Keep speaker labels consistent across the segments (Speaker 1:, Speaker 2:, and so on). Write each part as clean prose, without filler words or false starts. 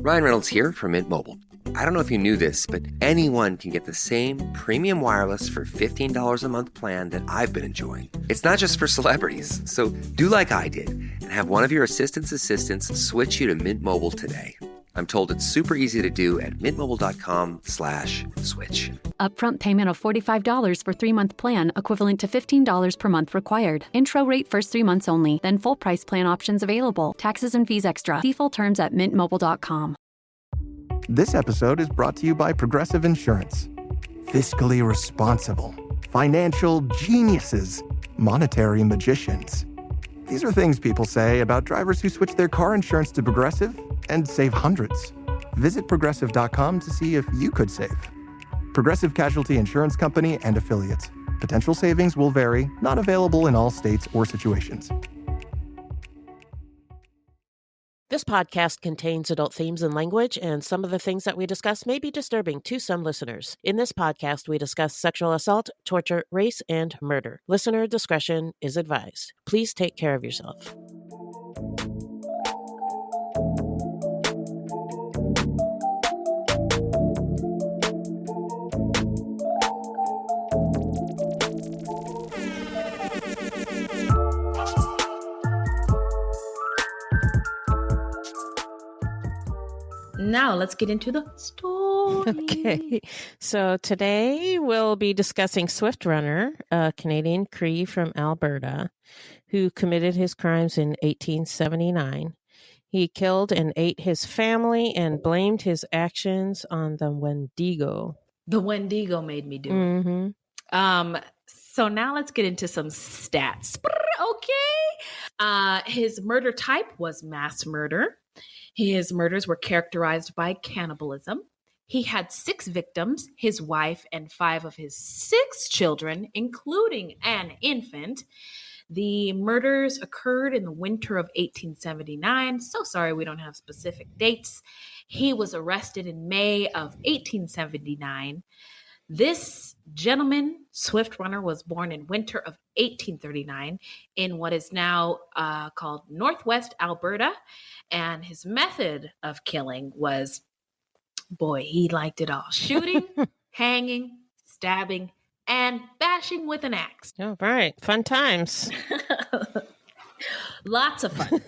Speaker 1: Ryan Reynolds here from Mint Mobile. I don't know if you knew this, but anyone can get the same premium wireless for $15 a month plan that I've been enjoying. It's not just for celebrities. So do like I did and have one of your assistant's assistants switch you to Mint Mobile today. I'm told it's super easy to do at mintmobile.com/switch.
Speaker 2: Upfront payment of $45 for 3-month plan, equivalent to $15 per month required. Intro rate first 3 months only, then full price plan options available. Taxes and fees extra. See full terms at mintmobile.com.
Speaker 3: This episode is brought to you by Progressive Insurance. Fiscally responsible, financial geniuses, monetary magicians. These are things people say about drivers who switch their car insurance to Progressive and save hundreds. Visit progressive.com to see if you could save. Progressive Casualty Insurance Company and Affiliates. Potential savings will vary, not available in all states or situations.
Speaker 4: This podcast contains adult themes and language, and some of the things that we discuss may be disturbing to some listeners. In this podcast, we discuss sexual assault, torture, race, and murder. Listener discretion is advised. Please take care of yourself.
Speaker 5: Now let's get into the story.
Speaker 4: Okay, so today we'll be discussing Swift Runner, a Canadian Cree from Alberta, who committed his crimes in 1879. He killed and ate his family and blamed his actions on the Wendigo.
Speaker 5: The Wendigo made me do it.
Speaker 4: Mm-hmm.
Speaker 5: So now let's get into some stats. Okay. His murder type was mass murder. His murders were characterized by cannibalism. He had 6 victims, his wife and 5 of his 6 children, including an infant. The murders occurred in the winter of 1879. So sorry we don't have specific dates. He was arrested in May of 1879. This gentleman, Swift Runner, was born in winter of 1839 in what is now called Northwest Alberta. And his method of killing was, boy, he liked it all. Shooting, hanging, stabbing, and bashing with an axe.
Speaker 4: All right. Fun times.
Speaker 5: Lots of fun.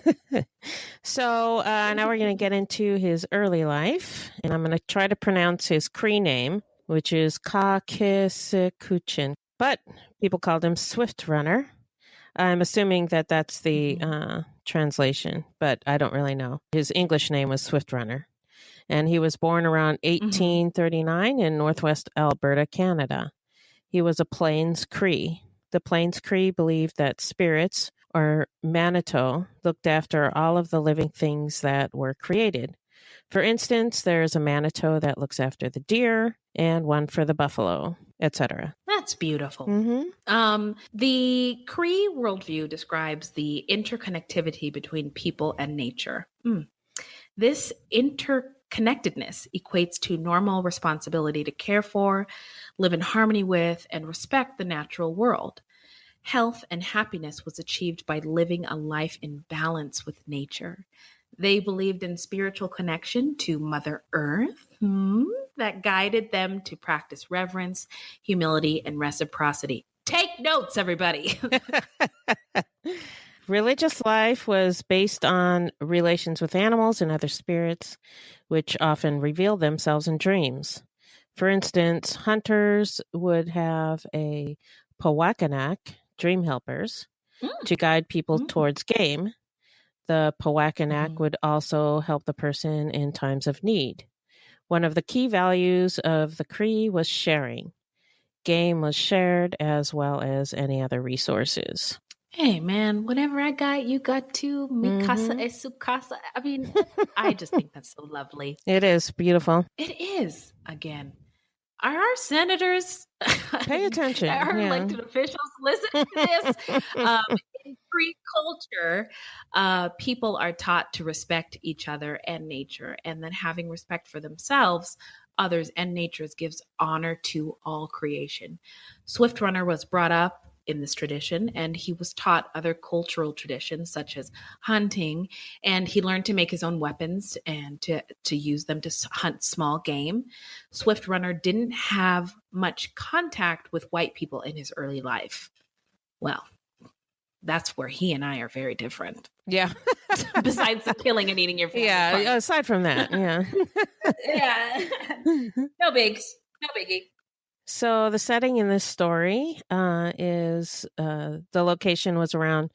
Speaker 4: So now we're going to get into his early life. And I'm going to try to pronounce his Cree name, which is Kakisikuchin. But people called him Swift Runner. I'm assuming that that's the translation, but I don't really know. His English name was Swift Runner. And he was born around 1839 in Northwest Alberta, Canada. He was a Plains Cree. The Plains Cree believed that spirits, or Manito, looked after all of the living things that were created. For instance, there's a Manito that looks after the deer and one for the buffalo, etc.
Speaker 5: That's beautiful.
Speaker 4: Mm-hmm.
Speaker 5: The Cree worldview describes the interconnectivity between people and nature. This interconnectedness equates to normal responsibility to care for, live in harmony with, and respect the natural world. Health and happiness was achieved by living a life in balance with nature. They believed in spiritual connection to Mother Earth that guided them to practice reverence, humility, and reciprocity. Take notes, everybody.
Speaker 4: Religious life was based on relations with animals and other spirits, which often reveal themselves in dreams. For instance, hunters would have a Powakanak, dream helpers, to guide people towards game. The Powakanak would also help the person in times of need. One of the key values of the Cree was sharing. Game was shared as well as any other resources.
Speaker 5: Hey, man, whatever I got, you got too. Mi casa es su casa. I mean, I just think that's so lovely.
Speaker 4: It is beautiful.
Speaker 5: It is. Again, are our senators,
Speaker 4: Pay attention.
Speaker 5: our elected officials, listen to this? In Cree culture, people are taught to respect each other and nature, and then having respect for themselves, others, and nature gives honor to all creation. Swift Runner was brought up in this tradition, and he was taught other cultural traditions such as hunting, and he learned to make his own weapons and to use them to hunt small game. Swift Runner didn't have much contact with white people in his early life. Well, that's where he and I are very different.
Speaker 4: Yeah.
Speaker 5: Besides the killing and eating your family.
Speaker 4: Yeah. Aside from that, yeah.
Speaker 5: Yeah. No bigs. No biggie.
Speaker 4: So the setting in this story is the location was around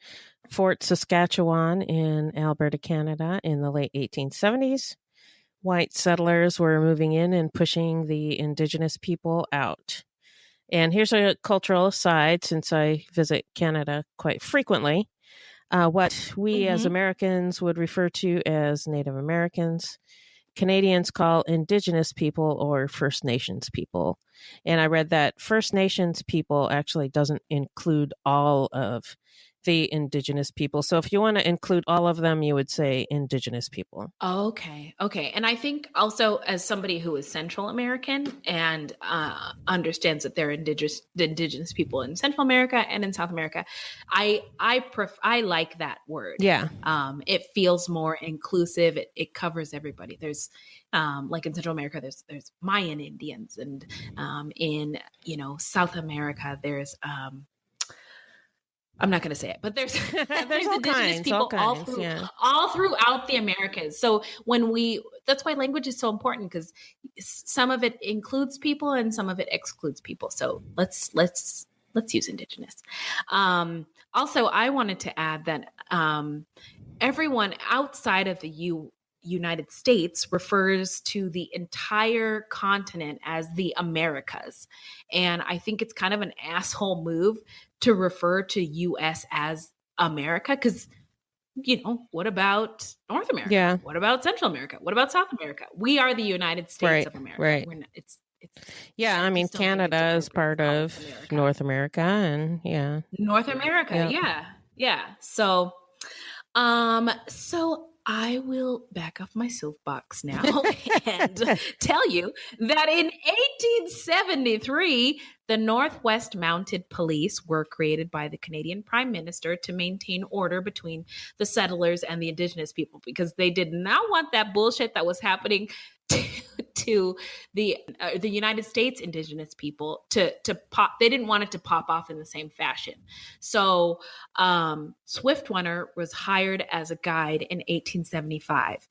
Speaker 4: Fort Saskatchewan in Alberta, Canada in the late 1870s. White settlers were moving in and pushing the Indigenous people out. And here's a cultural aside, since I visit Canada quite frequently. What we as Americans would refer to as Native Americans, Canadians call Indigenous people or First Nations people. And I read that First Nations people actually doesn't include all of the Indigenous people. So if you want to include all of them, you would say Indigenous people.
Speaker 5: Okay. And I think also, as somebody who is Central American and understands that there are indigenous people in Central America and in South America, I like that word.
Speaker 4: Yeah.
Speaker 5: It feels more inclusive. It covers everybody. There's like in Central America, there's Mayan Indians, and in South America, there's I'm not going to say it, but there's
Speaker 4: all
Speaker 5: indigenous
Speaker 4: kinds,
Speaker 5: people all throughout the Americas. So that's why language is so important, because some of it includes people and some of it excludes people. So let's use indigenous. Also, I wanted to add that everyone outside of the United States refers to the entire continent as the Americas. And I think it's kind of an asshole move to refer to US as America, because, what about North America?
Speaker 4: Yeah.
Speaker 5: What about Central America? What about South America? We are the United States of America.
Speaker 4: Right.
Speaker 5: We're not, it's
Speaker 4: yeah, I mean, Canada is part of North America, and yeah.
Speaker 5: North America, yeah. So I will back off my soapbox now and tell you that in 1873, the Northwest Mounted Police were created by the Canadian Prime Minister to maintain order between the settlers and the Indigenous people, because they did not want that bullshit that was happening to the United States Indigenous people to pop. They didn't want it to pop off in the same fashion. So Swift Runner was hired as a guide in 1875.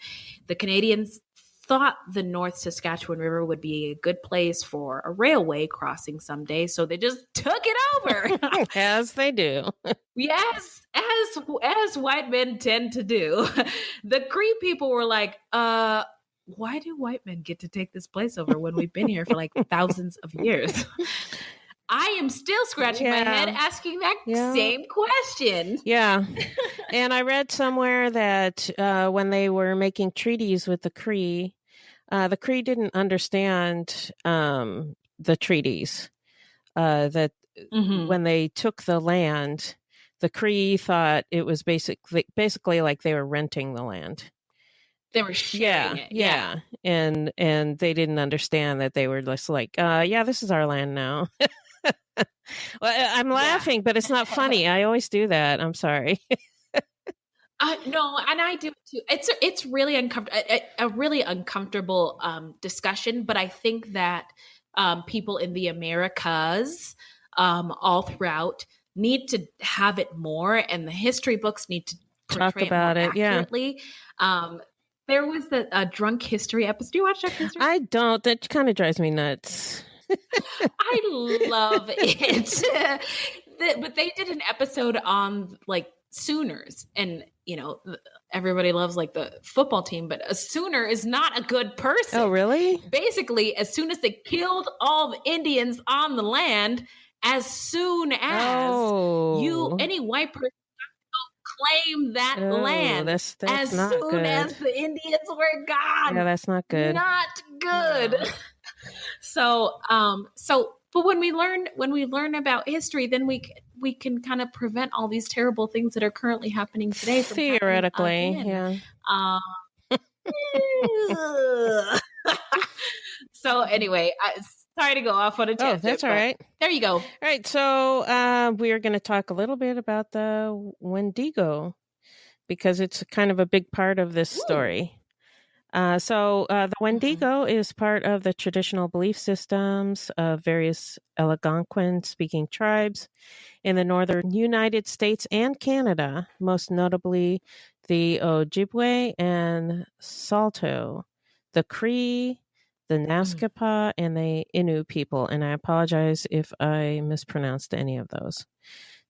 Speaker 5: The Canadians thought the North Saskatchewan River would be a good place for a railway crossing someday, so they just took it over.
Speaker 4: As they do.
Speaker 5: Yes, as white men tend to do. The Cree people were like, why do white men get to take this place over when we've been here for like thousands of years? I am still scratching my head asking that same question. Yeah.
Speaker 4: And I read somewhere that when they were making treaties with the Cree didn't understand the treaties. That when they took the land, the Cree thought it was basically like they were renting the land.
Speaker 5: They were sharing it.
Speaker 4: Yeah. And they didn't understand that they were just like, this is our land now. Well, I'm laughing, but it's not funny. I always do that. I'm sorry.
Speaker 5: No, and I do too. It's really a really uncomfortable discussion, but I think that people in the Americas all throughout need to have it more, and the history books need to
Speaker 4: talk about it
Speaker 5: accurately. There was a drunk history episode. Do you watch drunk history?
Speaker 4: I don't. That kind of drives me nuts.
Speaker 5: I love it. But they did an episode on like Sooners, and everybody loves like the football team, but a Sooner is not a good person.
Speaker 4: Oh, really?
Speaker 5: Basically, as soon as they killed all the Indians on the land, as soon as any white person claim that land
Speaker 4: that's
Speaker 5: as
Speaker 4: not
Speaker 5: soon
Speaker 4: good.
Speaker 5: as the Indians were gone.
Speaker 4: Yeah, that's not good.
Speaker 5: Not good. No. But when we learn about history, then we can kind of prevent all these terrible things that are currently happening today.
Speaker 4: Theoretically, yeah.
Speaker 5: So anyway, sorry to go off on a tangent.
Speaker 4: Oh, that's all right.
Speaker 5: There you go.
Speaker 4: All right, so we are going to talk a little bit about the Wendigo because it's kind of a big part of this story. The Wendigo is part of the traditional belief systems of various Algonquin-speaking tribes in the northern United States and Canada, most notably the Ojibwe and Saulteaux, the Cree, the Naskapa, and the Innu people. And I apologize if I mispronounced any of those.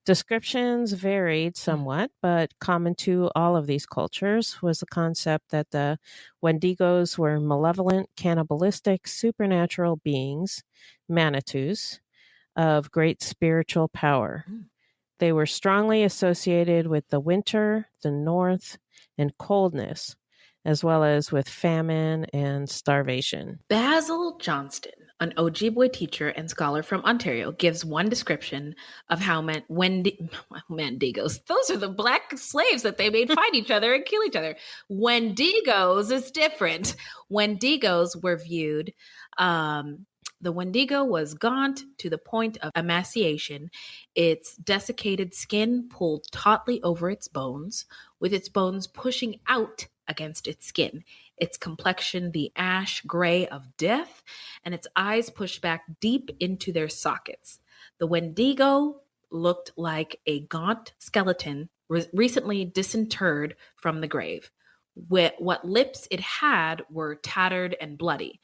Speaker 4: Descriptions varied somewhat, but common to all of these cultures was the concept that the Wendigos were malevolent, cannibalistic, supernatural beings, manitous, of great spiritual power. They were strongly associated with the winter, the north, and coldness, as well as with famine and starvation.
Speaker 5: Basil Johnston, an Ojibwe teacher and scholar from Ontario, gives one description of how Wendigos, those are the black slaves that they made fight each other and kill each other. Wendigos is different. Wendigos were viewed, the Wendigo was gaunt to the point of emaciation, its desiccated skin pulled tautly over its bones, with its bones pushing out against its skin, its complexion the ash gray of death, and its eyes pushed back deep into their sockets. The Wendigo looked like a gaunt skeleton recently disinterred from the grave. What lips it had were tattered and bloody.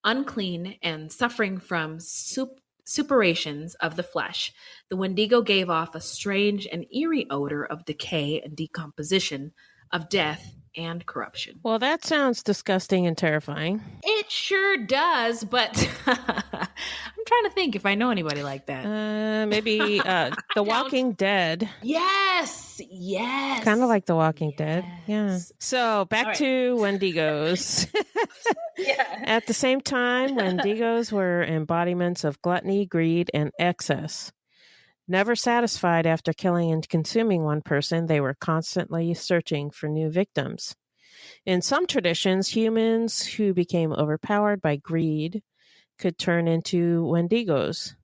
Speaker 5: Unclean and suffering from suppurations of the flesh, the Wendigo gave off a strange and eerie odor of decay and decomposition, of death and corruption.
Speaker 4: Well, that sounds disgusting and terrifying.
Speaker 5: It sure does, but I'm trying to think if I know anybody like that.
Speaker 4: Maybe The Walking Dead.
Speaker 5: Yes.
Speaker 4: Kind of like The Walking Dead. Yeah. So back to Wendigos.
Speaker 5: Yeah.
Speaker 4: At the same time, Wendigos were embodiments of gluttony, greed, and excess. Never satisfied after killing and consuming one person, they were constantly searching for new victims. In some traditions, humans who became overpowered by greed could turn into Wendigos.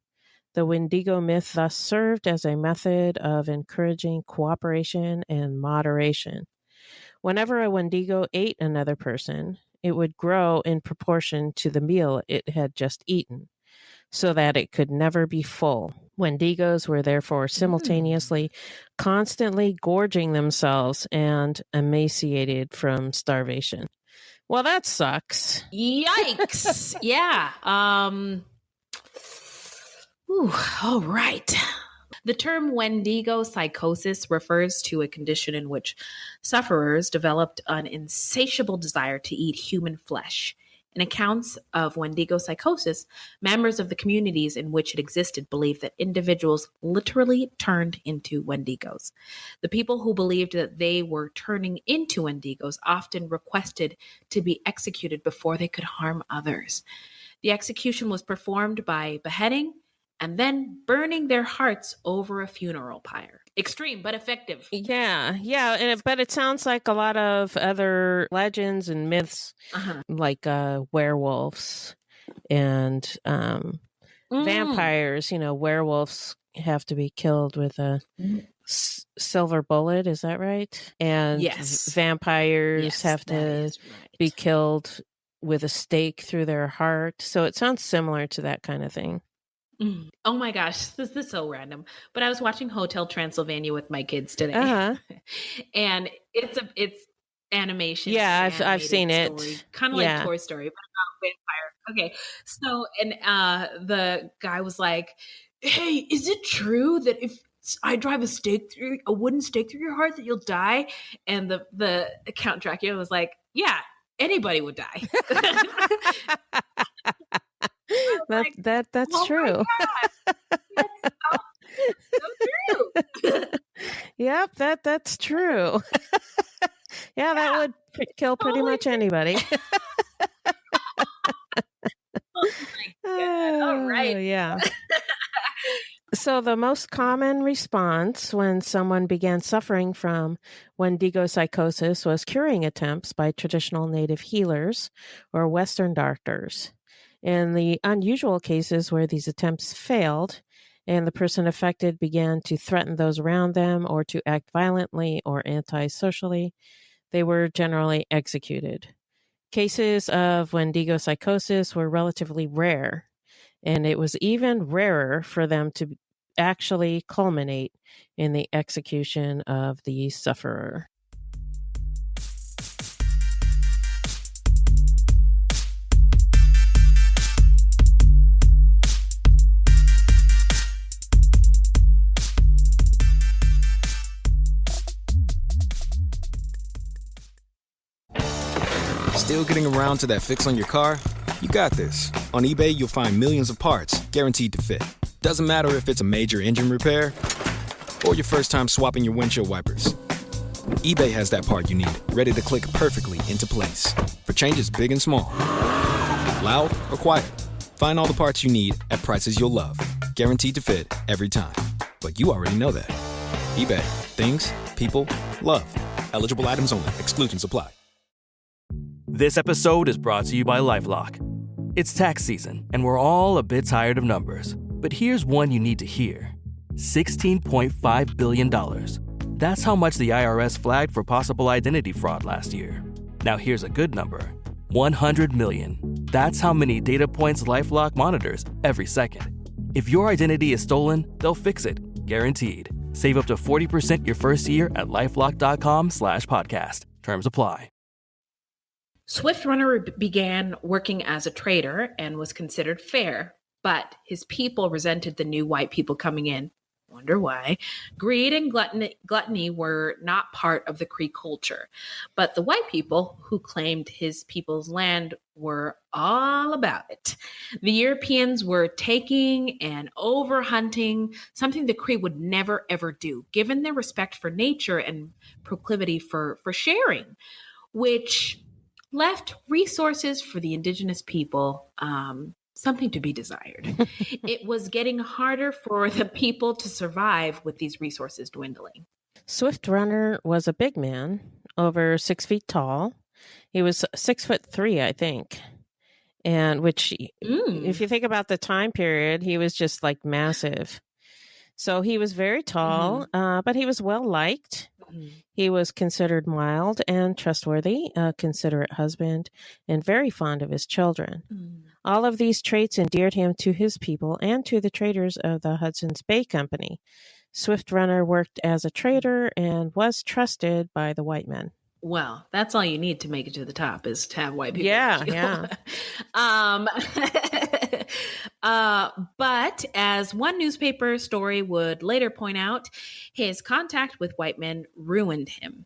Speaker 4: The Wendigo myth thus served as a method of encouraging cooperation and moderation. Whenever a Wendigo ate another person, it would grow in proportion to the meal it had just eaten, so that it could never be full. Wendigos were therefore simultaneously constantly gorging themselves and emaciated from starvation. Well, that sucks.
Speaker 5: Yikes. Yeah. All right. The term Wendigo psychosis refers to a condition in which sufferers developed an insatiable desire to eat human flesh. In accounts of Wendigo psychosis, members of the communities in which it existed believed that individuals literally turned into Wendigos. The people who believed that they were turning into Wendigos often requested to be executed before they could harm others. The execution was performed by beheading and then burning their hearts over a funeral pyre. Extreme, but effective.
Speaker 4: Yeah. But it sounds like a lot of other legends and myths, like werewolves and vampires. You know, werewolves have to be killed with a silver bullet. Is that right? And vampires have to be killed with a stake through their heart. So it sounds similar to that kind of thing.
Speaker 5: Oh my gosh, this is so random. But I was watching Hotel Transylvania with my kids today, and it's animation.
Speaker 4: Yeah, I've seen it.
Speaker 5: Kind of like Toy Story, but about vampire. Okay, so and the guy was like, "Hey, is it true that if I drive a wooden stake through your heart that you'll die?" And the Count Dracula was like, "Yeah, anybody would die."
Speaker 4: That's true.
Speaker 5: That's so true.
Speaker 4: Yep, that's true. That would kill pretty much anybody.
Speaker 5: Oh my God. All right.
Speaker 4: Yeah. So the most common response when someone began suffering from Wendigo psychosis was curing attempts by traditional native healers or Western doctors. In the unusual cases where these attempts failed and the person affected began to threaten those around them or to act violently or antisocially, they were generally executed. Cases of Wendigo psychosis were relatively rare, and it was even rarer for them to actually culminate in the execution of the sufferer.
Speaker 6: Still getting around to that fix on your car? You got this. On eBay, you'll find millions of parts guaranteed to fit. Doesn't matter if it's a major engine repair or your first time swapping your windshield wipers. eBay has that part you need, ready to click perfectly into place for changes big and small. Loud or quiet, find all the parts you need at prices you'll love. Guaranteed to fit every time. But you already know that. eBay. Things, people, love. Eligible items only. Exclusions apply.
Speaker 7: This episode is brought to you by LifeLock. It's tax season, and we're all a bit tired of numbers. But here's one you need to hear. $16.5 billion. That's how much the IRS flagged for possible identity fraud last year. Now here's a good number. 100 million. That's how many data points LifeLock monitors every second. If your identity is stolen, they'll fix it. Guaranteed. Save up to 40% your first year at LifeLock.com/podcast. Terms apply.
Speaker 5: Swift Runner began working as a trader and was considered fair, but his people resented the new white people coming in. Wonder why. Greed and gluttony were not part of the Cree culture, but the white people who claimed his people's land were all about it. The Europeans were taking and overhunting, something the Cree would never ever do, given their respect for nature and proclivity for sharing, which left resources for the indigenous people something to be desired. It was getting harder for the people to survive with these resources dwindling.
Speaker 4: Swift Runner was a big man, over 6 feet tall. He was 6'3", I think. And which, if you think about the time period, he was just like massive. So he was very tall, but he was well liked. He was considered mild and trustworthy, a considerate husband, and very fond of his children. All of these traits endeared him to his people and to the traders of the Hudson's Bay Company. Swift Runner worked as a trader and was trusted by the white men.
Speaker 5: Well, that's all you need to make it to the top, is to have white people.
Speaker 4: Yeah.
Speaker 5: But as one newspaper story would later point out, his contact with white men ruined him.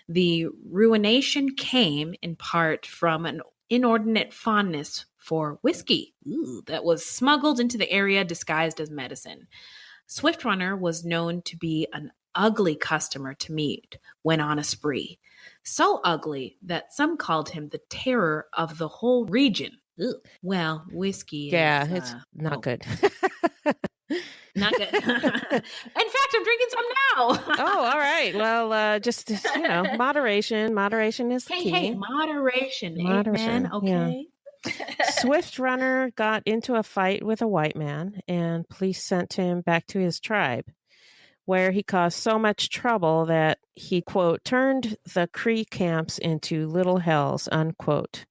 Speaker 5: The ruination came in part from an inordinate fondness for whiskey that was smuggled into the area disguised as medicine. Swift Runner was known to be an ugly customer to meet when on a spree. So ugly that some called him the terror of the whole region. Well, whiskey is...
Speaker 4: it's not good.
Speaker 5: Not good. In fact, I'm drinking some now.
Speaker 4: Oh, all right. Well, just, moderation. Moderation is the key.
Speaker 5: Hey, moderation. Amen. Okay.
Speaker 4: Yeah. Swift Runner got into a fight with a white man, and police sent him back to his tribe, where he caused so much trouble that he, quote, turned the Cree camps into little hells, unquote,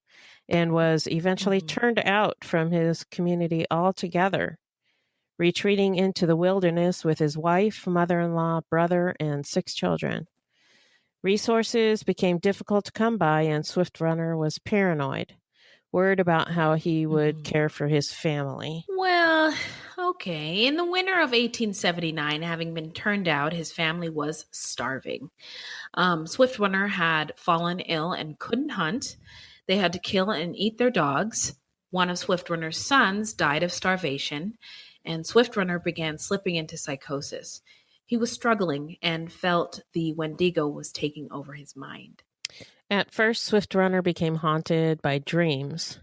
Speaker 4: and was eventually turned out from his community altogether, retreating into the wilderness with his wife, mother-in-law, brother, and 6 children. Resources became difficult to come by, and Swift Runner was paranoid, worried about how he would care for his family.
Speaker 5: Well, okay. In the winter of 1879, having been turned out, his family was starving. Swift Runner had fallen ill and couldn't hunt. They had to kill and eat their dogs. One of Swift Runner's sons died of starvation, and Swift Runner began slipping into psychosis. He was struggling and felt the Wendigo was taking over his mind.
Speaker 4: At first, Swift Runner became haunted by dreams.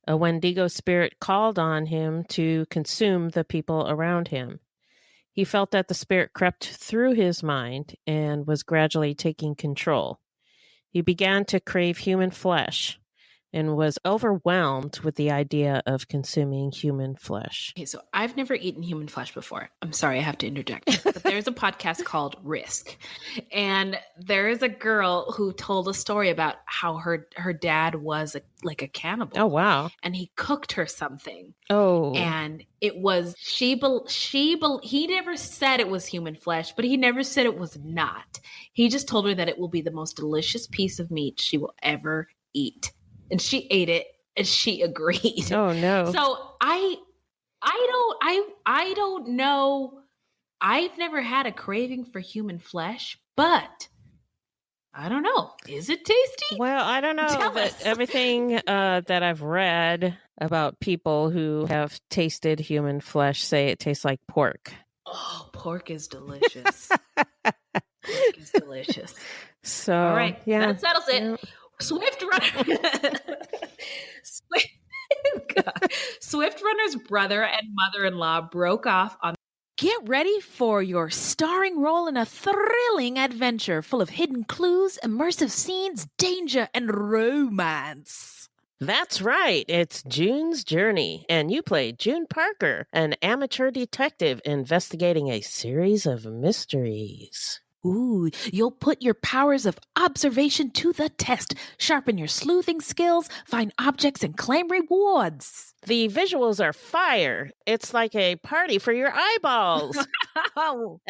Speaker 4: A Wendigo spirit called on him to consume the people around him. He felt that the spirit crept through his mind and was gradually taking control. He began to crave human flesh, and was overwhelmed with the idea of consuming human flesh.
Speaker 5: Okay, so I've never eaten human flesh before. I'm sorry, I have to interject. But there's a podcast called Risk. And there is a girl who told a story about how her dad was like a cannibal.
Speaker 4: Oh, wow.
Speaker 5: And he cooked her something.
Speaker 4: Oh.
Speaker 5: And it was, he never said it was human flesh, but he never said it was not. He just told her that it will be the most delicious piece of meat she will ever eat. And she ate it and she agreed.
Speaker 4: Oh, no.
Speaker 5: So I don't know. I've never had a craving for human flesh, but I don't know. Is it tasty?
Speaker 4: Well, I don't know.
Speaker 5: Tell us.
Speaker 4: Everything that I've read about people who have tasted human flesh say it tastes like pork.
Speaker 5: Oh, pork is delicious. Pork is delicious.
Speaker 4: So,
Speaker 5: all right.
Speaker 4: Yeah.
Speaker 5: That settles it.
Speaker 4: Yeah.
Speaker 5: Swift Runner. Swift Runner's brother and mother-in-law broke off on.
Speaker 8: Get ready for your starring role in a thrilling adventure full of hidden clues, immersive scenes, danger, and romance.
Speaker 4: That's right. It's June's Journey, and you play June Parker, an amateur detective investigating a series of mysteries.
Speaker 8: Ooh, you'll put your powers of observation to the test, sharpen your sleuthing skills, find objects, and claim rewards.
Speaker 4: The visuals are fire. It's like a party for your eyeballs.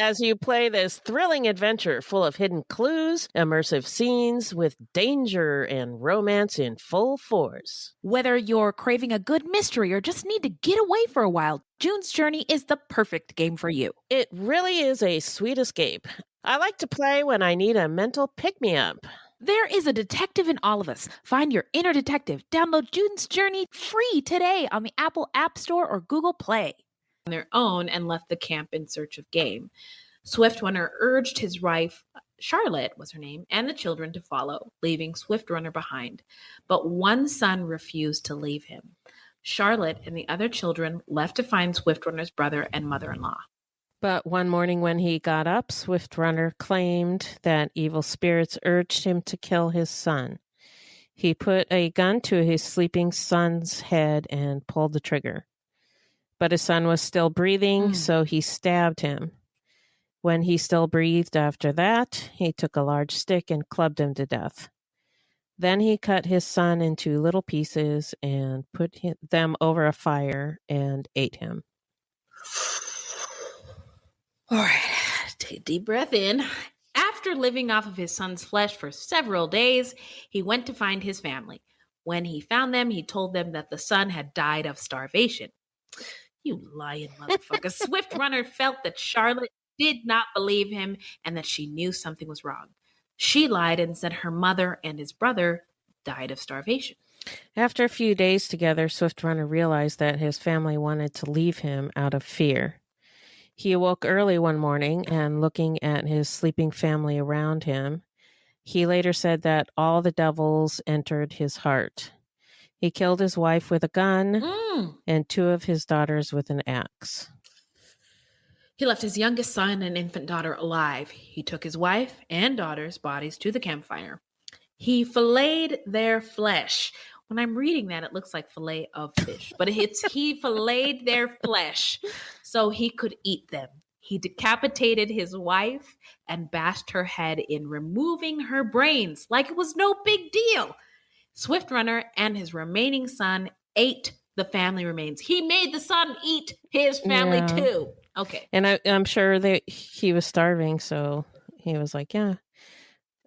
Speaker 4: As you play this thrilling adventure full of hidden clues, immersive scenes with danger and romance in full force.
Speaker 8: Whether you're craving a good mystery or just need to get away for a while, June's Journey is the perfect game for you.
Speaker 4: It really is a sweet escape. I like to play when I need a mental pick-me-up.
Speaker 8: There is a detective in all of us. Find your inner detective. Download June's Journey free today on the Apple App Store or Google Play.
Speaker 5: On their own and left the camp in search of game. Swift Runner urged his wife, Charlotte was her name, and the children to follow, leaving Swift Runner behind. But one son refused to leave him. Charlotte and the other children left to find Swift Runner's brother and mother-in-law.
Speaker 4: But one morning when he got up, Swift Runner claimed that evil spirits urged him to kill his son. He put a gun to his sleeping son's head and pulled the trigger. But his son was still breathing, so he stabbed him. When he still breathed after that, he took a large stick and clubbed him to death. Then he cut his son into little pieces and put them over a fire and ate him.
Speaker 5: All right, take a deep breath in. After living off of his son's flesh for several days, he went to find his family. When he found them, he told them that the son had died of starvation. You lying motherfucker. Swift Runner felt that Charlotte did not believe him and that she knew something was wrong. She lied and said her mother and his brother died of starvation.
Speaker 4: After a few days together, Swift Runner realized that his family wanted to leave him out of fear. He awoke early one morning and looking at his sleeping family around him, he later said that all the devils entered his heart. He killed his wife with a gun and two of his daughters with an axe.
Speaker 5: He left his youngest son and infant daughter alive. He took his wife and daughter's bodies to the campfire. He filleted their flesh. When I'm reading that, it looks like fillet of fish, but he filleted their flesh so he could eat them. He decapitated his wife and bashed her head in, removing her brains like it was no big deal. Swift Runner and his remaining son ate the family remains. He made the son eat his family too. Okay.
Speaker 4: And I'm sure that he was starving, so he was like, yeah.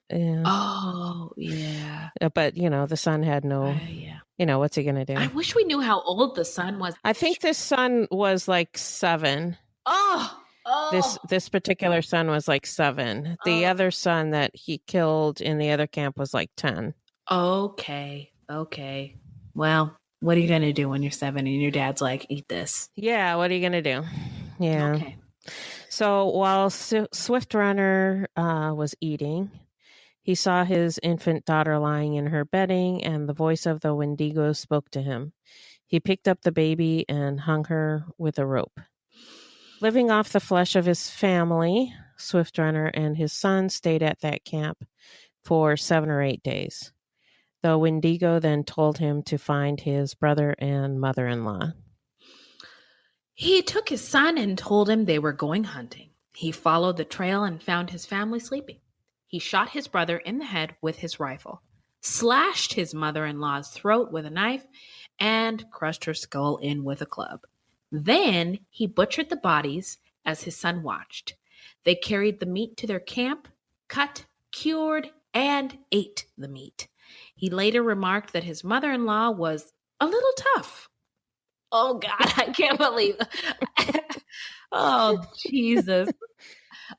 Speaker 5: Oh, yeah.
Speaker 4: But, the son had no, what's he going to do?
Speaker 5: I wish we knew how old the son was.
Speaker 4: I think this son was like 7.
Speaker 5: Oh.
Speaker 4: This particular son was like 7. The other son that he killed in the other camp was like 10.
Speaker 5: Okay. Well, what are you going to do when you're 7 and your dad's like, eat this?
Speaker 4: Yeah, what are you going to do? Yeah.
Speaker 5: Okay.
Speaker 4: So while Swift Runner was eating, he saw his infant daughter lying in her bedding, and the voice of the Wendigo spoke to him. He picked up the baby and hung her with a rope. Living off the flesh of his family, Swift Runner and his son stayed at that camp for 7 or 8 days. The Wendigo then told him to find his brother and mother-in-law.
Speaker 5: He took his son and told him they were going hunting. He followed the trail and found his family sleeping. He shot his brother in the head with his rifle, slashed his mother-in-law's throat with a knife, and crushed her skull in with a club. Then he butchered the bodies as his son watched. They carried the meat to their camp, cut, cured, and ate the meat. He later remarked that his mother-in-law was a little tough. Oh, God, I can't believe it. Oh, Jesus.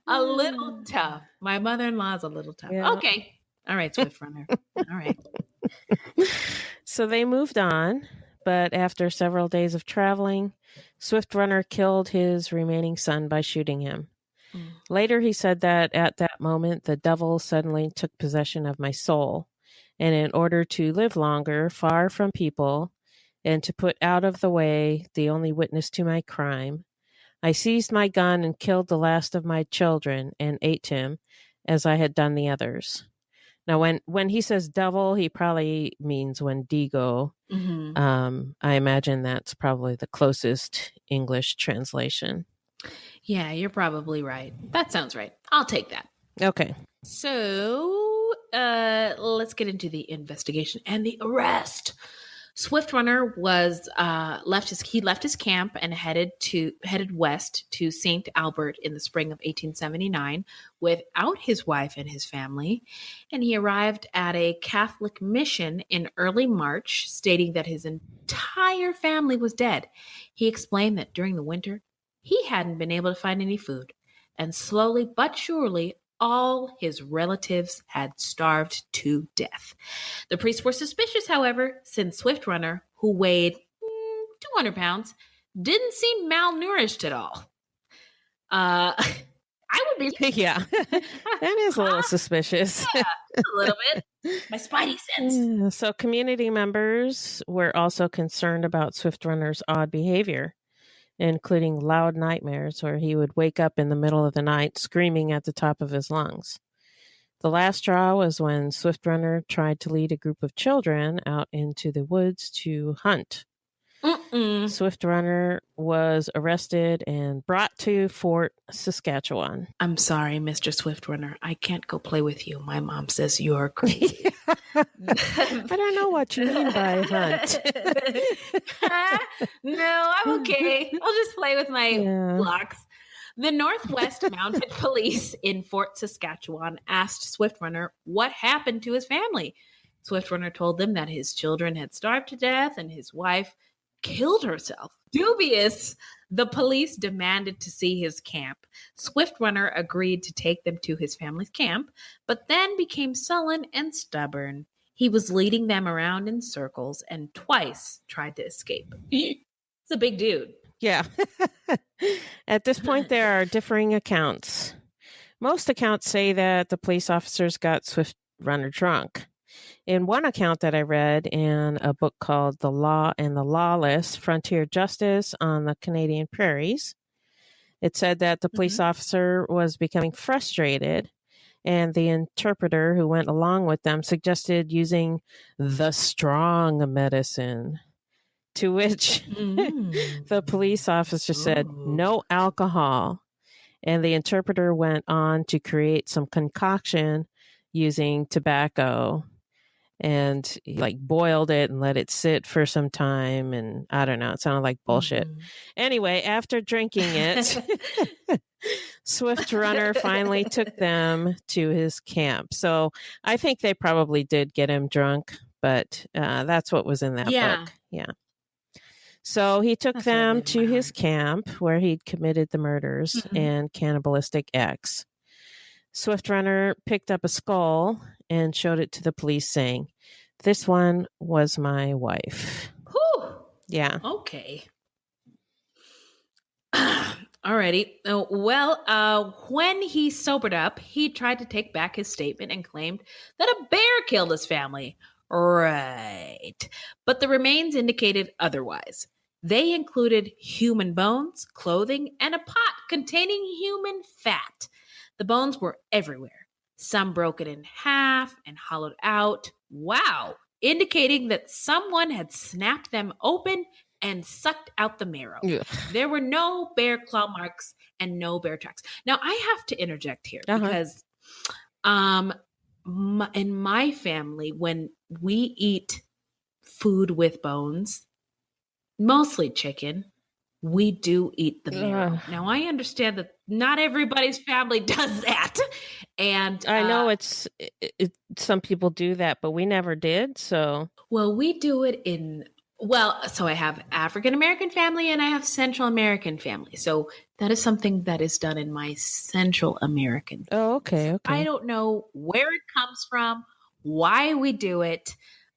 Speaker 5: A little tough. My mother-in-law is a little tough.
Speaker 4: Yeah.
Speaker 5: Okay. All right, Swift Runner. All right.
Speaker 4: So they moved on, but after several days of traveling, Swift Runner killed his remaining son by shooting him. Later, he said that at that moment, the devil suddenly took possession of my soul. And in order to live longer, far from people, and to put out of the way the only witness to my crime, I seized my gun and killed the last of my children and ate him, as I had done the others. Now, when he says devil, he probably means Wendigo.
Speaker 5: Mm-hmm.
Speaker 4: I imagine that's probably the closest English translation.
Speaker 5: Yeah, you're probably right. That sounds right. I'll take that.
Speaker 4: Okay.
Speaker 5: So let's get into the investigation and the arrest. Swift Runner was left his camp and headed west to St. Albert in the spring of 1879 without his wife and his family, and he arrived at a Catholic mission in early March, stating that his entire family was dead. He explained that during the winter he hadn't been able to find any food, and slowly but surely all his relatives had starved to death. The priests were suspicious, however, since Swift Runner, who weighed 200 pounds, didn't seem malnourished at all. I would be...
Speaker 4: Yeah, that is a little suspicious.
Speaker 5: Yeah, a little bit. My spidey sense.
Speaker 4: So community members were also concerned about Swift Runner's odd behavior, including loud nightmares where he would wake up in the middle of the night screaming at the top of his lungs. The last straw was when Swift Runner tried to lead a group of children out into the woods to hunt. Swift Runner was arrested and brought to Fort Saskatchewan.
Speaker 5: I'm sorry, Mr. Swift Runner. I can't go play with you. My mom says you're crazy.
Speaker 4: I don't know what you mean by hunt.
Speaker 5: No, I'm okay. I'll just play with my blocks. The Northwest Mounted Police in Fort Saskatchewan asked Swift Runner what happened to his family. Swift Runner told them that his children had starved to death and his wife killed herself. Dubious, the police demanded to see his camp. Swift Runner agreed to take them to his family's camp, but then became sullen and stubborn. He was leading them around in circles and twice tried to escape. He's a big dude.
Speaker 4: Yeah. At this point, there are differing accounts. Most accounts say that the police officers got Swift Runner drunk. In one account that I read in a book called The Law and the Lawless, Frontier Justice on the Canadian Prairies, it said that the police officer was becoming frustrated, and the interpreter who went along with them suggested using the strong medicine, to which the police officer said, no alcohol. And the interpreter went on to create some concoction using tobacco. And he boiled it and let it sit for some time. And I don't know, it sounded like bullshit. Anyway, after drinking it, Swift Runner finally took them to his camp. So I think they probably did get him drunk, but that's what was in that book. Yeah. So he took them to his camp where he'd committed the murders and cannibalistic acts. Swift Runner picked up a skull and showed it to the police, saying, "This one was my wife."
Speaker 5: Whew.
Speaker 4: Yeah.
Speaker 5: Okay. Alrighty. When he sobered up, he tried to take back his statement and claimed that a bear killed his family. Right. But the remains indicated otherwise. They included human bones, clothing, and a pot containing human fat. The bones were everywhere. Some broken in half and hollowed out. Wow. indicating that someone had snapped them open and sucked out the marrow.
Speaker 4: Ugh.
Speaker 5: There were no bear claw marks and no bear tracks. Now, I have to interject here because in my family, when we eat food with bones, mostly chicken, we do eat the marrow. Now, I understand that not everybody's family does that. And
Speaker 4: I know it's some people do that, but we never did. So,
Speaker 5: well, we do it so I have African American family and I have Central American family. So that is something that is done in my Central American family.
Speaker 4: Oh, okay.
Speaker 5: I don't know where it comes from, why we do it.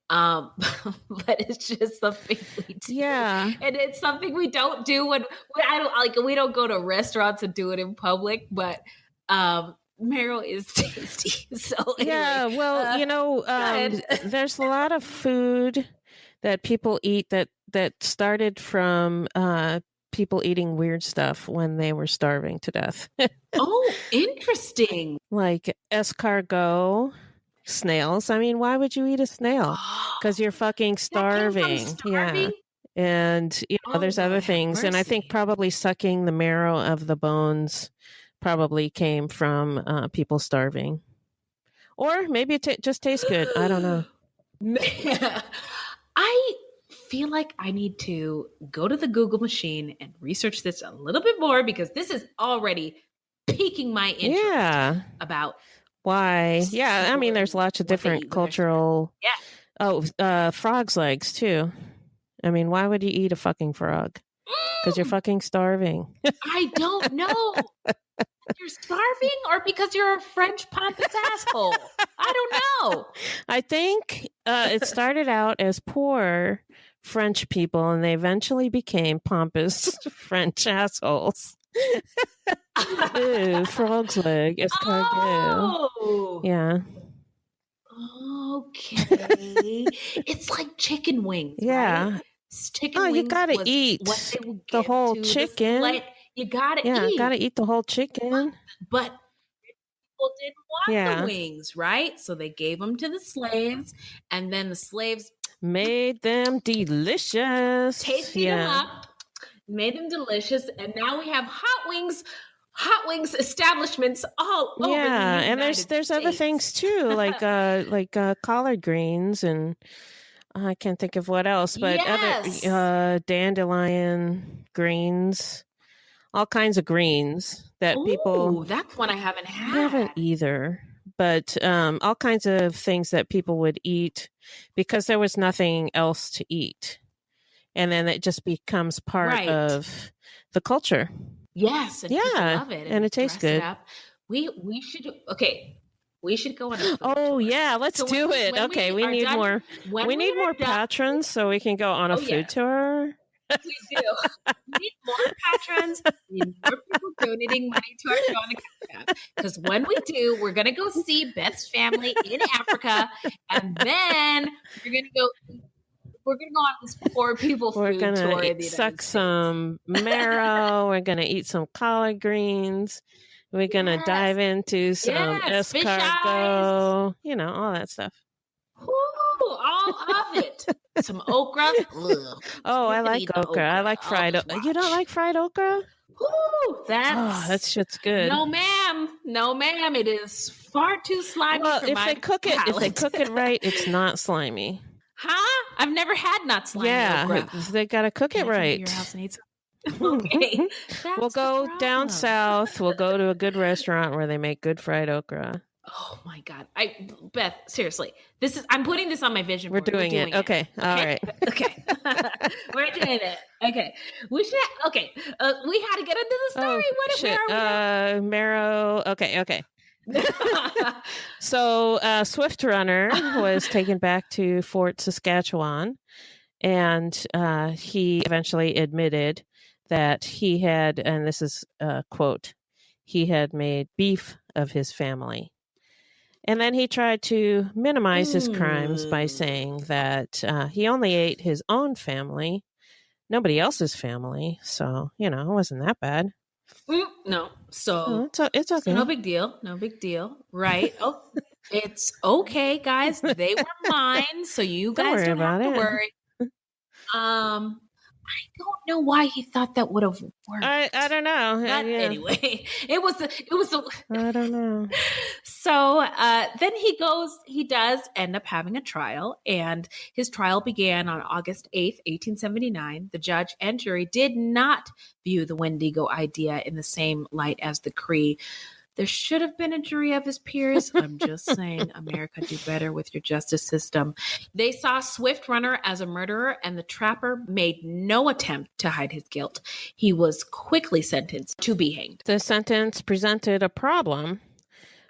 Speaker 5: But it's just something we do.
Speaker 4: Yeah.
Speaker 5: And it's something we don't do when we don't go to restaurants and do it in public, but marrow is tasty. So anyway,
Speaker 4: there's a lot of food that people eat that started from people eating weird stuff when they were starving to death.
Speaker 5: Oh, interesting.
Speaker 4: Like escargot. Snails. I mean, why would you eat a snail? Because you're fucking starving. Yeah. And there's other things. And I think probably sucking the marrow of the bones probably came from people starving. Or maybe it just tastes good. I don't know.
Speaker 5: I feel like I need to go to the Google machine and research this a little bit more because this is already piquing my interest about
Speaker 4: why? Yeah, I mean, there's lots of different cultural.
Speaker 5: Yeah.
Speaker 4: Oh, frog's legs too. I mean, why would you eat a fucking frog? Because you're fucking starving.
Speaker 5: I don't know. You're starving, or because you're a French pompous asshole? I don't know.
Speaker 4: I think it started out as poor French people, and they eventually became pompous French assholes. Ew, frog's leg. Escargot.
Speaker 5: Oh.
Speaker 4: Yeah.
Speaker 5: Okay. It's like chicken wings.
Speaker 4: Yeah.
Speaker 5: Right? Chicken wings.
Speaker 4: You gotta eat the whole chicken.
Speaker 5: You gotta eat.
Speaker 4: Yeah, gotta eat the whole chicken.
Speaker 5: But people didn't want the wings, right? So they gave them to the slaves, and then the slaves
Speaker 4: made them delicious.
Speaker 5: Tasted them up. Made them delicious, and now we have hot wings establishments all over the United
Speaker 4: and there's
Speaker 5: States.
Speaker 4: Other things too, like collard greens, and I can't think of what else, but other dandelion greens, all kinds of greens that people.
Speaker 5: That's one I haven't had.
Speaker 4: I haven't either, but all kinds of things that people would eat because there was nothing else to eat. And then it just becomes part of the culture.
Speaker 5: Yes, and people love it,
Speaker 4: and it tastes good.
Speaker 5: We should We should go on a food
Speaker 4: tour. Let's do it. Okay, we need more. We need more patrons so we can go on a food tour.
Speaker 5: We do. We need more patrons. We need more people donating money to our show on the Cash App. Because when we do, we're going to go see Beth's family in Africa, and then we're going to go on this poor people food tour. We're going to
Speaker 4: suck some marrow. We're going to eat some collard greens. We're going to dive into some escargot. You know, all that stuff.
Speaker 5: Ooh, all of it. Some okra.
Speaker 4: Oh, I like okra. I like fried okra. You don't like fried okra?
Speaker 5: Ooh, that
Speaker 4: shit's good.
Speaker 5: No, ma'am. No, ma'am. It is far too slimy for
Speaker 4: if
Speaker 5: my
Speaker 4: they cook it, if they cook it right, it's not slimy.
Speaker 5: Huh? I've never had not slimy okra.
Speaker 4: They got to cook it right.
Speaker 5: Your house needs. Okay.
Speaker 4: We'll go down south. We'll go to a good restaurant where they make good fried okra.
Speaker 5: Oh my God. Beth, seriously. I'm putting this on my vision board.
Speaker 4: We're doing it. Okay. All right.
Speaker 5: Okay. We're doing it. Okay. We had to get into the story.
Speaker 4: Oh, shit. Marrow. Okay. So Swift Runner was taken back to Fort Saskatchewan, and he eventually admitted that he had, and this is a quote, he had made beef of his family. And then he tried to minimize his crimes by saying that he only ate his own family, nobody else's family. So, it wasn't that bad.
Speaker 5: No. So
Speaker 4: it's okay.
Speaker 5: So no big deal. Right. Oh, It's okay, guys. They were mine, so you
Speaker 4: Don't
Speaker 5: guys
Speaker 4: worry
Speaker 5: don't have
Speaker 4: about
Speaker 5: to
Speaker 4: it.
Speaker 5: worry. I don't know why he thought that would have worked.
Speaker 4: I don't know.
Speaker 5: But
Speaker 4: Yeah.
Speaker 5: anyway, it was the
Speaker 4: I don't know.
Speaker 5: So then he does end up having a trial, and his trial began on August 8th, 1879. The judge and jury did not view the Wendigo idea in the same light as the Cree. There should have been a jury of his peers. I'm just saying, America, do better with your justice system. They saw Swift Runner as a murderer, and the trapper made no attempt to hide his guilt. He was quickly sentenced to be hanged.
Speaker 4: The sentence presented a problem.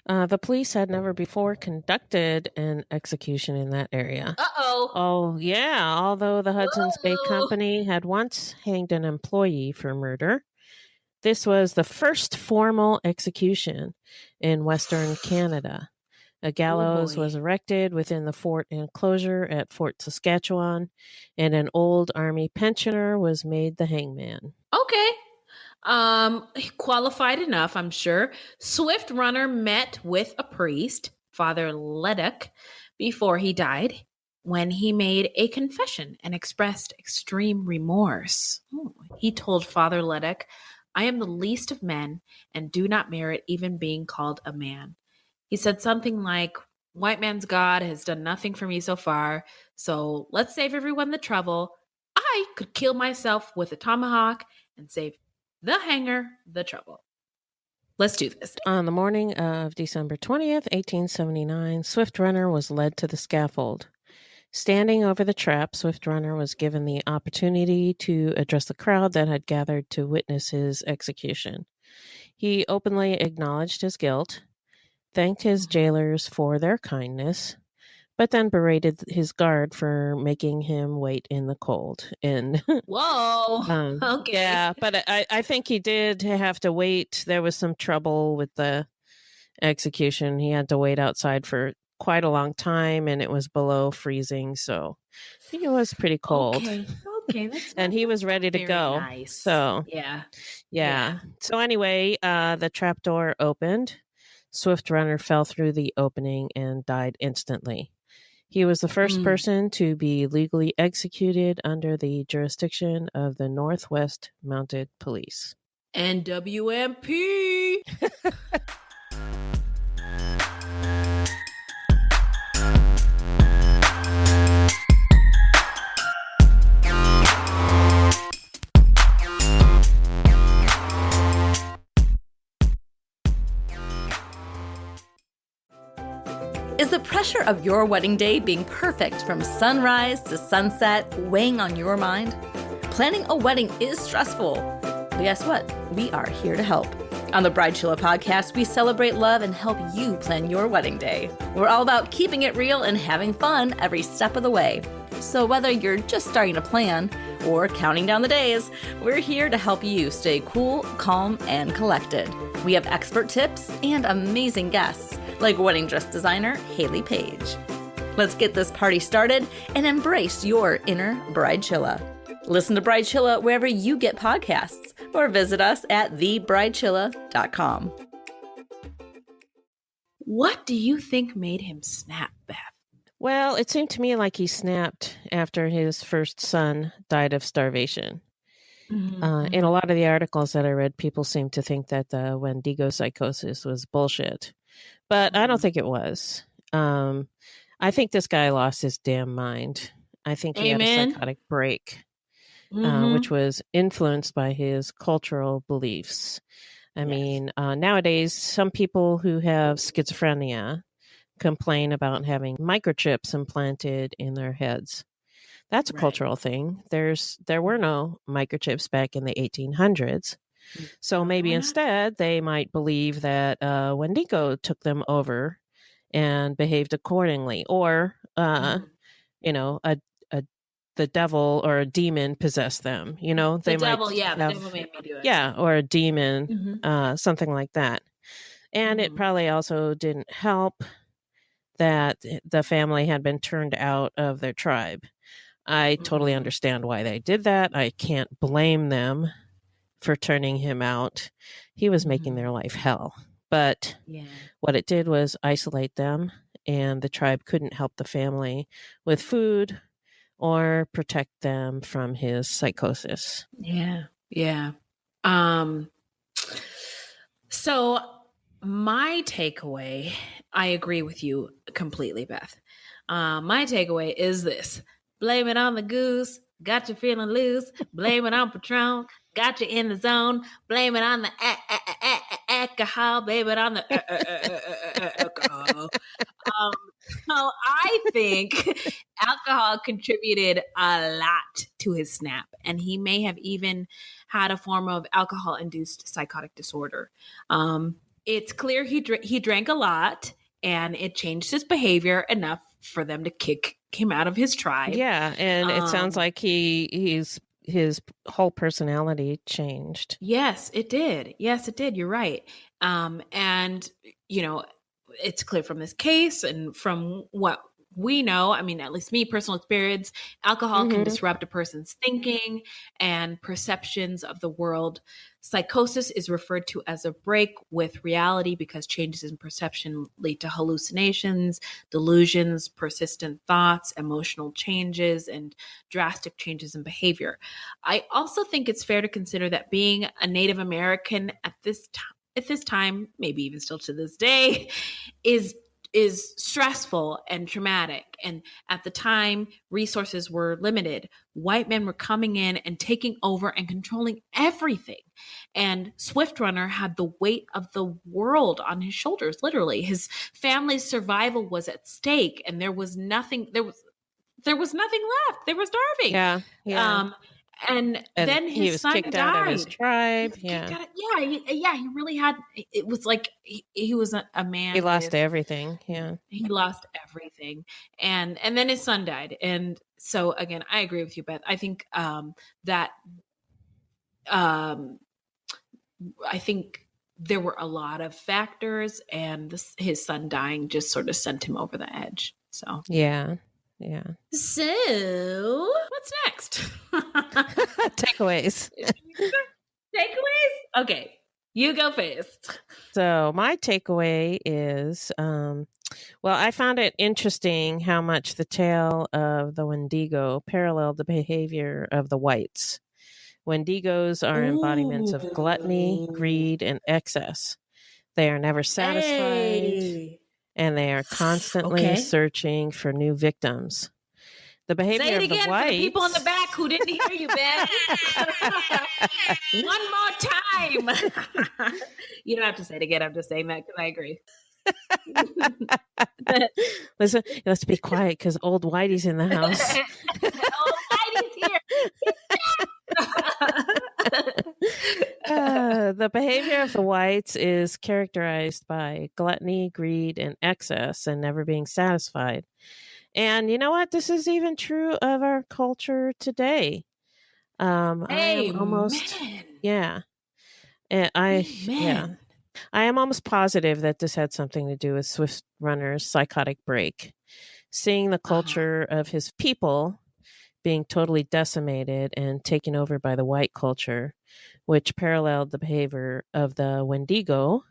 Speaker 4: The police had never before conducted an execution in that area.
Speaker 5: Uh-oh.
Speaker 4: Oh, yeah. Although the Hudson's Bay Company had once hanged an employee for murder, this was the first formal execution in Western Canada. A gallows was erected within the fort enclosure at Fort Saskatchewan, and an old army pensioner was made the hangman.
Speaker 5: Okay. Qualified enough, I'm sure. Swift Runner met with a priest, Father Leduc, before he died, when he made a confession and expressed extreme remorse. He told Father Leduc, "I am the least of men and do not merit even being called a man." He said something like, "White man's God has done nothing for me so far, so let's save everyone the trouble. I could kill myself with a tomahawk and save the hanger the trouble. Let's do this."
Speaker 4: On the morning of December 20th, 1879, Swift Runner was led to the scaffold. Standing over the trap, Swift Runner was given the opportunity to address the crowd that had gathered to witness his execution. He openly acknowledged his guilt, thanked his jailers for their kindness, but then berated his guard for making him wait in the cold. And
Speaker 5: Whoa. Okay.
Speaker 4: Yeah, but I think he did have to wait. There was some trouble with the execution. He had to wait outside for quite a long time, and it was below freezing, so I think it was pretty cold.
Speaker 5: Okay, that's
Speaker 4: and he was ready to
Speaker 5: very
Speaker 4: go.
Speaker 5: nice.
Speaker 4: So
Speaker 5: Yeah.
Speaker 4: So anyway, the trapdoor opened. Swift Runner fell through the opening and died instantly. He was the first person to be legally executed under the jurisdiction of the Northwest Mounted Police.
Speaker 5: NWMP.
Speaker 9: Is the pressure of your wedding day being perfect from sunrise to sunset weighing on your mind? Planning a wedding is stressful, but guess what? We are here to help. On the Bridechilla podcast, we celebrate love and help you plan your wedding day. We're all about keeping it real and having fun every step of the way. So whether you're just starting to plan or counting down the days, we're here to help you stay cool, calm, and collected. We have expert tips and amazing guests like wedding dress designer Haley Page. Let's get this party started and embrace your inner Bridechilla. Listen to Bridechilla wherever you get podcasts or visit us at thebridechilla.com.
Speaker 5: What do you think made him snap, Beth?
Speaker 4: Well, it seemed to me like he snapped after his first son died of starvation. In a lot of the articles that I read, people seemed to think that the Wendigo psychosis was bullshit. But I don't think it was. I think this guy lost his damn mind. I think he had a psychotic break, which was influenced by his cultural beliefs. I mean, nowadays, some people who have schizophrenia complain about having microchips implanted in their heads. That's a cultural thing. There were no microchips back in the 1800s. So maybe instead they might believe that Wendigo took them over and behaved accordingly, or the devil or a demon possessed them. You know,
Speaker 5: The devil made me do it.
Speaker 4: Yeah, or a demon, something like that. And it probably also didn't help that the family had been turned out of their tribe. I totally understand why they did that. I can't blame them for turning him out. He was making their life hell. But what it did was isolate them and the tribe couldn't help the family with food or protect them from his psychosis.
Speaker 5: Yeah. Yeah. So my takeaway, I agree with you completely, Beth. My takeaway is this: blame it on the goose, got you feeling loose. Blame it on Patron, got you in the zone. Blame it on the alcohol, blame it on the alcohol. So I think alcohol contributed a lot to his snap, and he may have even had a form of alcohol-induced psychotic disorder. It's clear he drank a lot, and it changed his behavior enough for them to kick him out of his tribe.
Speaker 4: Yeah, and it sounds like his whole personality changed.
Speaker 5: Yes, it did. Yes, it did. You're right. And it's clear from this case and from what we know, I mean, at least me, personal experience, alcohol can disrupt a person's thinking and perceptions of the world. Psychosis is referred to as a break with reality because changes in perception lead to hallucinations, delusions, persistent thoughts, emotional changes, and drastic changes in behavior. I also think it's fair to consider that being a Native American at this time, maybe even still to this day, is stressful and traumatic. And at the time, resources were limited. White men were coming in and taking over and controlling everything. And Swift Runner had the weight of the world on his shoulders, literally. His family's survival was at stake, and there was nothing left. They were starving.
Speaker 4: Yeah.
Speaker 5: And then
Speaker 4: he was
Speaker 5: son
Speaker 4: kicked
Speaker 5: died.
Speaker 4: out of his tribe. Yeah.
Speaker 5: He really had. It was like he was a man.
Speaker 4: He lost everything. Yeah.
Speaker 5: He lost everything, and then his son died. And so again, I agree with you, Beth. I think that I think there were a lot of factors, and his son dying just sort of sent him over the edge. So
Speaker 4: Yeah.
Speaker 5: So what's next?
Speaker 4: Takeaways.
Speaker 5: Okay, you go first.
Speaker 4: So my takeaway is, I found it interesting how much the tale of the Wendigo paralleled the behavior of the whites. Wendigos are embodiments of gluttony, greed, and excess. They are never satisfied, and they are constantly searching for new victims. The behavior
Speaker 5: Say it again
Speaker 4: of the whites,
Speaker 5: for the people in the back who didn't hear you, Beth. One more time. You don't have to say it again. I'm just saying that because I agree.
Speaker 4: Listen, let's be quiet because old Whitey's in the house.
Speaker 5: Old Whitey's here.
Speaker 4: The behavior of the whites is characterized by gluttony, greed, and excess, and never being satisfied. And you know what? This is even true of our culture today. I am almost positive that this had something to do with Swift Runner's psychotic break. Seeing the culture of his people being totally decimated and taken over by the white culture, which paralleled the behavior of the Wendigo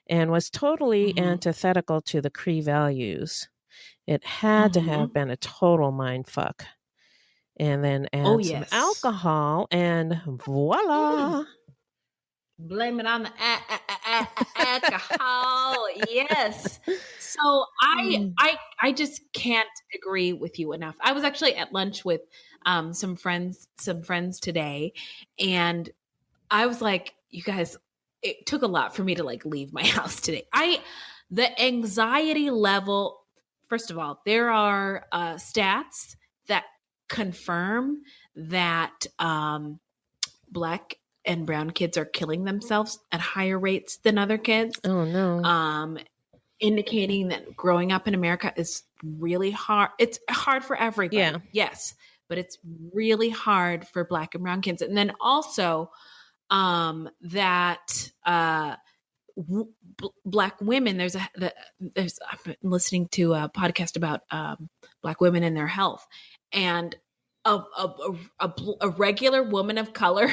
Speaker 4: and was totally antithetical to the Cree values. It had to have been a total mind fuck. And then add some alcohol and voila.
Speaker 5: Blame it on the alcohol. Yes. So I just can't agree with you enough. I was actually at lunch with some friends today, and I was like, you guys, it took a lot for me to like leave my house today. The anxiety level, first of all, there are stats that confirm that Black and brown kids are killing themselves at higher rates than other kids.
Speaker 4: Oh no.
Speaker 5: Indicating that growing up in America is really hard. It's hard for everybody.
Speaker 4: Yeah.
Speaker 5: Yes. But it's really hard for Black and brown kids. And then also that Black women, I've been listening to a podcast about Black women and their health, and a regular woman of color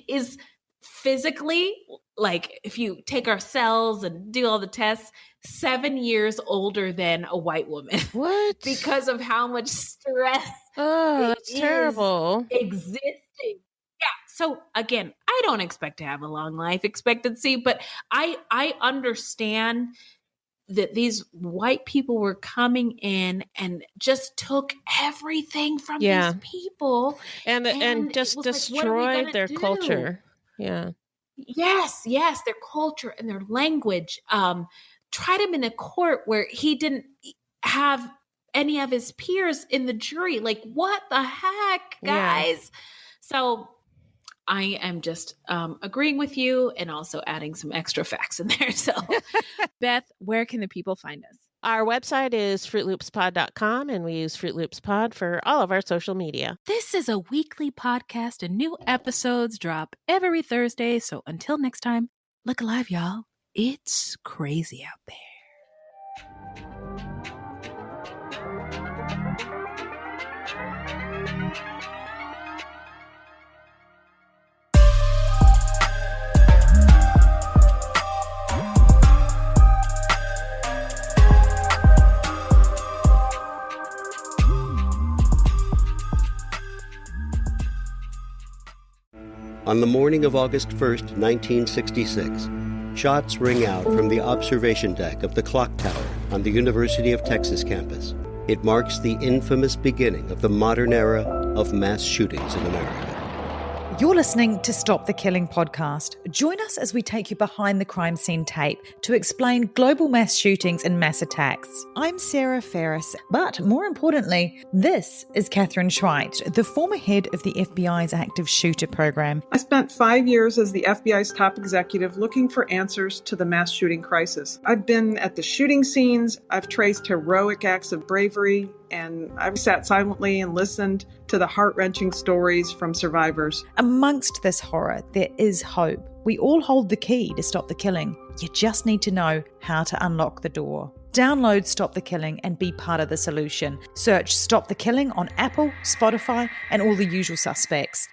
Speaker 5: is physically, like if you take our cells and do all the tests, 7 years older than a white woman.
Speaker 4: What?
Speaker 5: Because of how much stress
Speaker 4: That's terrible.
Speaker 5: existing. Yeah. So again, I don't expect to have a long life expectancy, but I understand that these white people were coming in and just took everything from these people
Speaker 4: and just destroyed their culture. Yeah.
Speaker 5: Yes, their culture and their language. Tried him in a court where he didn't have any of his peers in the jury. Like, what the heck, guys? Yeah. So I am just agreeing with you and also adding some extra facts in there. So,
Speaker 8: Beth, where can the people find us?
Speaker 4: Our website is fruitloopspod.com, and we use Fruit Loops Pod for all of our social media.
Speaker 8: This is a weekly podcast, and new episodes drop every Thursday. So until next time, look alive, y'all. It's crazy out there.
Speaker 10: On the morning of August 1st, 1966, shots ring out from the observation deck of the clock tower on the University of Texas campus. It marks the infamous beginning of the modern era of mass shootings in America.
Speaker 11: You're listening to Stop the Killing podcast. Join us as we take you behind the crime scene tape to explain global mass shootings and mass attacks. I'm Sarah Ferris, but more importantly, this is Catherine Schweit, the former head of the FBI's active shooter program.
Speaker 12: I spent 5 years as the FBI's top executive looking for answers to the mass shooting crisis. I've been at the shooting scenes, I've traced heroic acts of bravery, and I've sat silently and listened to the heart-wrenching stories from survivors.
Speaker 11: Amongst this horror, there is hope. We all hold the key to stop the killing. You just need to know how to unlock the door. Download Stop the Killing and be part of the solution. Search Stop the Killing on Apple, Spotify, and all the usual suspects.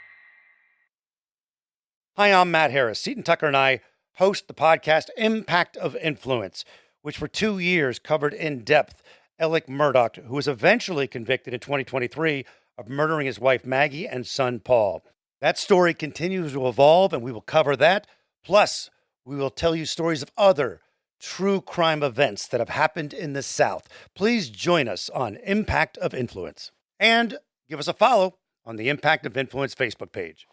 Speaker 13: Hi, I'm Matt Harris. Seton Tucker and I host the podcast Impact of Influence, which for 2 years covered in depth Alec Murdaugh, who was eventually convicted in 2023 of murdering his wife Maggie and son Paul. That story continues to evolve, and we will cover that. Plus, we will tell you stories of other true crime events that have happened in the South. Please join us on Impact of Influence. And give us a follow on the Impact of Influence Facebook page.